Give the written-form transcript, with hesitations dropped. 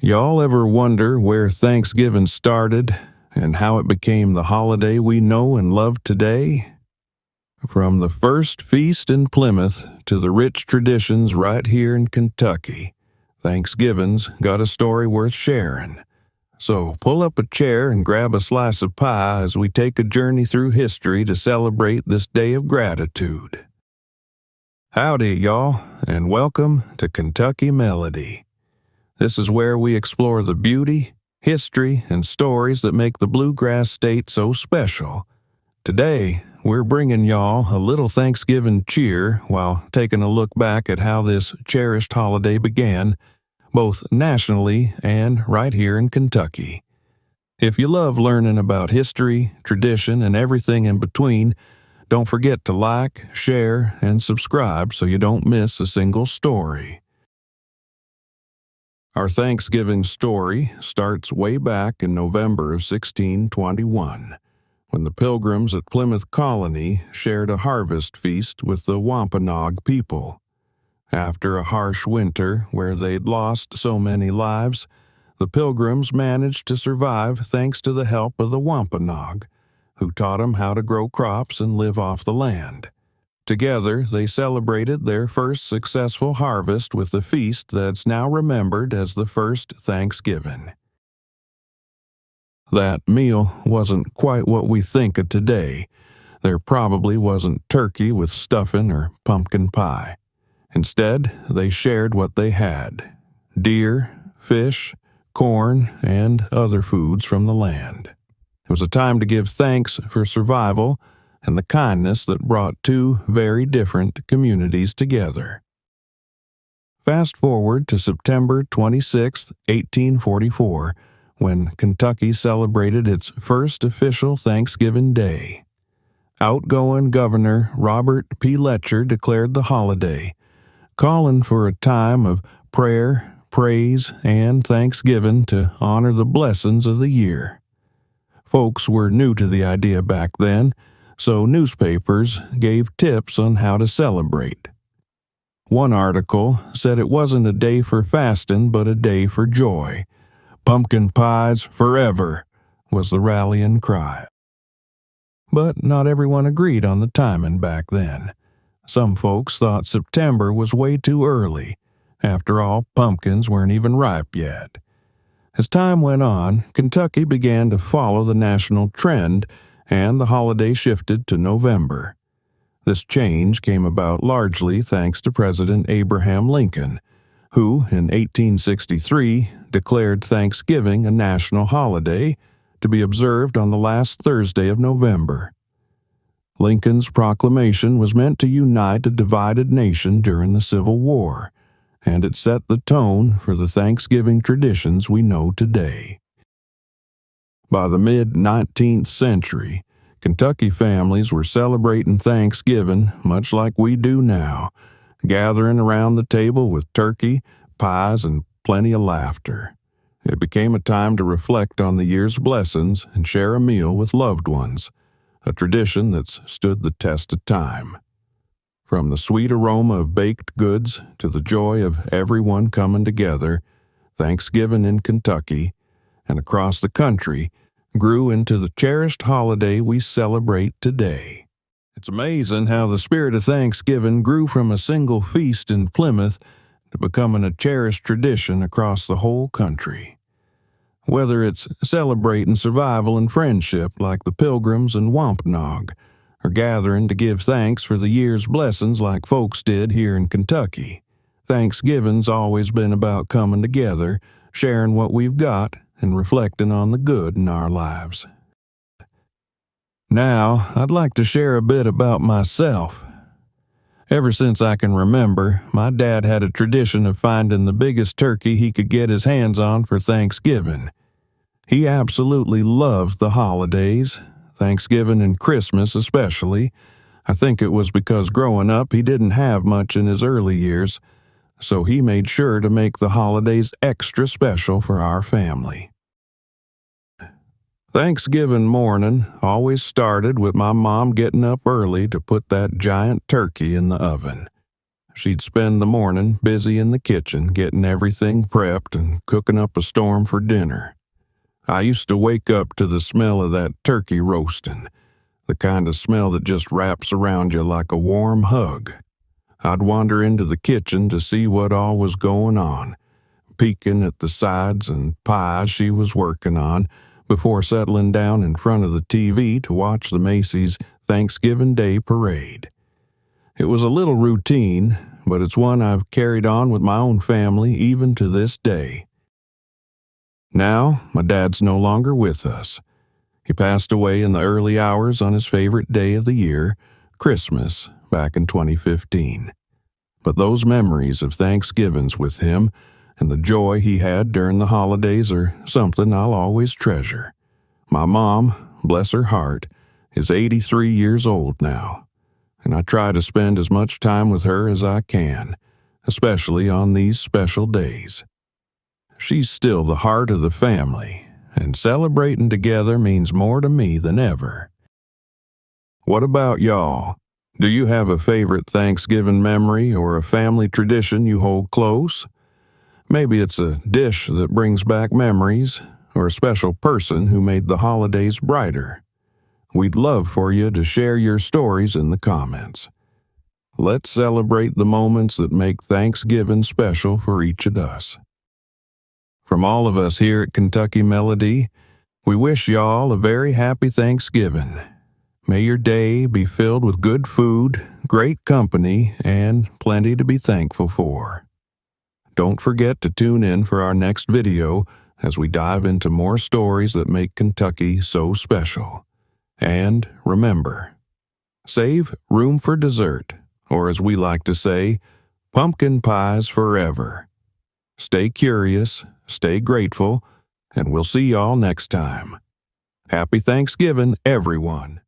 Y'all ever wonder where Thanksgiving started and how it became the holiday we know and love today? From the first feast in Plymouth to the rich traditions right here in Kentucky, Thanksgiving's got a story worth sharing. So pull up a chair and grab a slice of pie as we take a journey through history to celebrate this day of gratitude. Howdy, y'all, and welcome to Kentucky Melody. This is where we explore the beauty, history, and stories that make the bluegrass state so special. Today, we're bringing y'all a little Thanksgiving cheer while taking a look back at how this cherished holiday began, both nationally and right here in Kentucky. If you love learning about history, tradition, and everything in between, don't forget to like, share, and subscribe so you don't miss a single story. Our Thanksgiving story starts way back in November of 1621, when the Pilgrims at Plymouth Colony shared a harvest feast with the Wampanoag people. After a harsh winter where they'd lost so many lives, the Pilgrims managed to survive thanks to the help of the Wampanoag, who taught them how to grow crops and live off the land. Together, they celebrated their first successful harvest with a feast that's now remembered as the first Thanksgiving. That meal wasn't quite what we think of today. There probably wasn't turkey with stuffing or pumpkin pie. Instead, they shared what they had: deer, fish, corn, and other foods from the land. It was a time to give thanks for survival and the kindness that brought two very different communities together. Fast forward to September 26, 1844, when Kentucky celebrated its first official Thanksgiving Day. Outgoing Governor Robert P. Letcher declared the holiday, calling for a time of prayer, praise, and thanksgiving to honor the blessings of the year. Folks were new to the idea back then, so newspapers gave tips on how to celebrate. One article said it wasn't a day for fasting, but a day for joy. Pumpkin pies forever was the rallying cry. But not everyone agreed on the timing back then. Some folks thought September was way too early. After all, pumpkins weren't even ripe yet. As time went on, Kentucky began to follow the national trend, and the holiday shifted to November. This change came about largely thanks to President Abraham Lincoln, who, in 1863, declared Thanksgiving a national holiday to be observed on the last Thursday of November. Lincoln's proclamation was meant to unite a divided nation during the Civil War, and it set the tone for the Thanksgiving traditions we know today. By the mid-19th century, Kentucky families were celebrating Thanksgiving much like we do now, gathering around the table with turkey, pies, and plenty of laughter. It became a time to reflect on the year's blessings and share a meal with loved ones, a tradition that's stood the test of time. From the sweet aroma of baked goods to the joy of everyone coming together, Thanksgiving in Kentucky and across the country grew into the cherished holiday we celebrate today. It's amazing how the spirit of Thanksgiving grew from a single feast in Plymouth to becoming a cherished tradition across the whole country. Whether it's celebrating survival and friendship like the Pilgrims and Wampanoag, or gathering to give thanks for the year's blessings like folks did here in Kentucky, Thanksgiving's always been about coming together, sharing what we've got, and reflecting on the good in our lives. Now, I'd like to share a bit about myself. Ever since I can remember, my dad had a tradition of finding the biggest turkey he could get his hands on for Thanksgiving. He absolutely loved the holidays, Thanksgiving and Christmas especially. I think it was because growing up he didn't have much in his early years, so he made sure to make the holidays extra special for our family. Thanksgiving morning always started with my mom getting up early to put that giant turkey in the oven. she'd spend the morning busy in the kitchen getting everything prepped and cooking up a storm for dinner. I used to wake up to the smell of that turkey roasting, the kind of smell that just wraps around you like a warm hug. I'd wander into the kitchen to see what all was going on, peeking at the sides and pies she was working on before settling down in front of the TV to watch the Macy's Thanksgiving Day Parade. It was a little routine, but it's one I've carried on with my own family even to this day. Now, my dad's no longer with us. He passed away in the early hours on his favorite day of the year, Christmas, back in 2015. But those memories of Thanksgivings with him and the joy he had during the holidays are something I'll always treasure. My mom, bless her heart, is 83 years old now, and I try to spend as much time with her as I can, especially on these special days. She's still the heart of the family, and celebrating together means more to me than ever. What about y'all? Do you have a favorite Thanksgiving memory or a family tradition you hold close? Maybe it's a dish that brings back memories, or a special person who made the holidays brighter. We'd love for you to share your stories in the comments. Let's celebrate the moments that make Thanksgiving special for each of us. From all of us here at Kentucky Melody, we wish y'all a very happy Thanksgiving. May your day be filled with good food, great company, and plenty to be thankful for. Don't forget to tune in for our next video as we dive into more stories that make Kentucky so special. And remember, save room for dessert, or as we like to say, pumpkin pies forever. Stay curious, stay grateful, and we'll see y'all next time. Happy Thanksgiving, everyone.